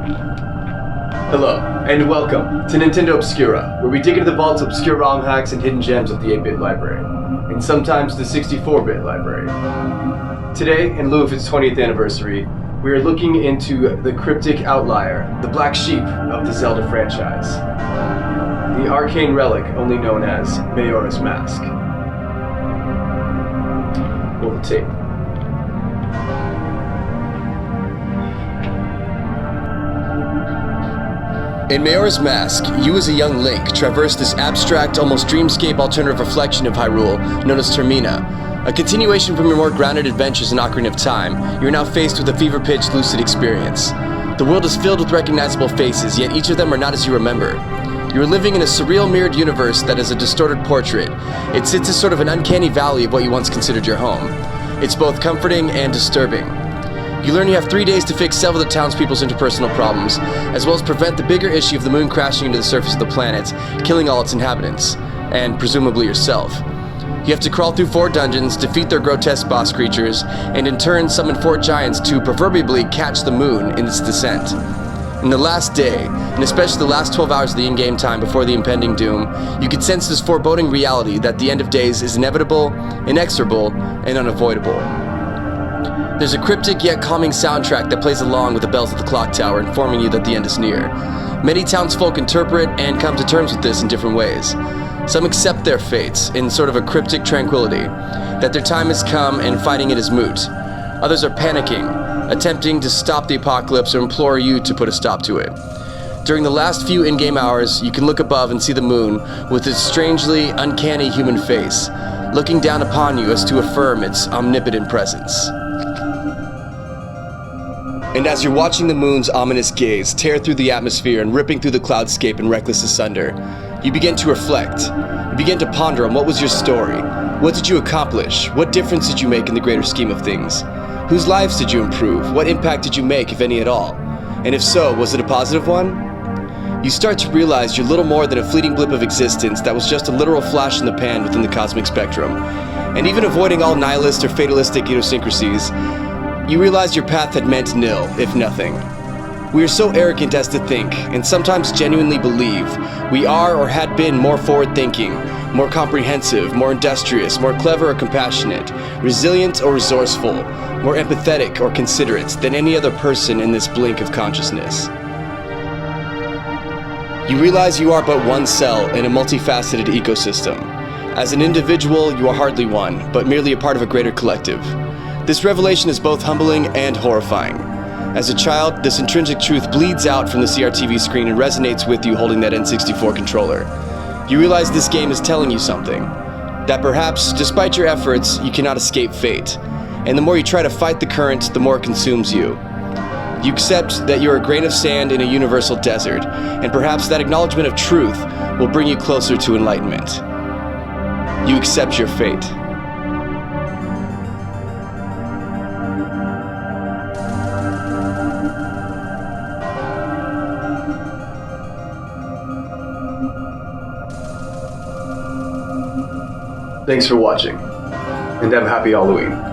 Hello, and welcome to Nintendo Obscura, where we dig into the vaults of obscure ROM hacks and hidden gems of the 8-bit library, and sometimes the 64-bit library. Today, in lieu of its 20th anniversary, we are looking into the cryptic outlier, the black sheep of the Zelda franchise, the arcane relic only known as Majora's Mask. Roll the tape. In Majora's Mask, you as a young Link traverse this abstract, almost dreamscape alternative reflection of Hyrule, known as Termina. A continuation from your more grounded adventures in Ocarina of Time, you are now faced with a fever-pitched, lucid experience. The world is filled with recognizable faces, yet each of them are not as you remember. You are living in a surreal mirrored universe that is a distorted portrait. It sits as sort of an uncanny valley of what you once considered your home. It's both comforting and disturbing. You learn you have 3 days to fix several of the townspeople's interpersonal problems, as well as prevent the bigger issue of the moon crashing into the surface of the planet, killing all its inhabitants, and presumably yourself. You have to crawl through 4 dungeons, defeat their grotesque boss creatures, and in turn summon 4 giants to proverbially catch the moon in its descent. In the last day, and especially the last 12 hours of the in-game time before the impending doom, you can sense this foreboding reality that the end of days is inevitable, inexorable, and unavoidable. There's a cryptic yet calming soundtrack that plays along with the bells of the clock tower, informing you that the end is near. Many townsfolk interpret and come to terms with this in different ways. Some accept their fates in sort of a cryptic tranquility, that their time has come and fighting it is moot. Others are panicking, attempting to stop the apocalypse or implore you to put a stop to it. During the last few in-game hours, you can look above and see the moon with its strangely uncanny human face, looking down upon you as to affirm its omnipotent presence. And as you're watching the moon's ominous gaze tear through the atmosphere and ripping through the cloudscape in reckless asunder, you begin to reflect. You begin to ponder on what was your story. What did you accomplish? What difference did you make in the greater scheme of things? Whose lives did you improve? What impact did you make, if any at all? And if so, was it a positive one? You start to realize you're little more than a fleeting blip of existence that was just a literal flash in the pan within the cosmic spectrum. And even avoiding all nihilist or fatalistic idiosyncrasies, you realize your path had meant nil, if nothing. We are so arrogant as to think, and sometimes genuinely believe, we are or had been more forward-thinking, more comprehensive, more industrious, more clever or compassionate, resilient or resourceful, more empathetic or considerate than any other person in this blink of consciousness. You realize you are but one cell in a multifaceted ecosystem. As an individual, you are hardly one, but merely a part of a greater collective. This revelation is both humbling and horrifying. As a child, this intrinsic truth bleeds out from the CRTV screen and resonates with you holding that N64 controller. You realize this game is telling you something. That perhaps, despite your efforts, you cannot escape fate. And the more you try to fight the current, the more it consumes you. You accept that you're a grain of sand in a universal desert, and perhaps that acknowledgement of truth will bring you closer to enlightenment. You accept your fate. Thanks for watching, and have a happy Halloween.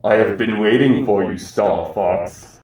I have been waiting for you, Star Fox.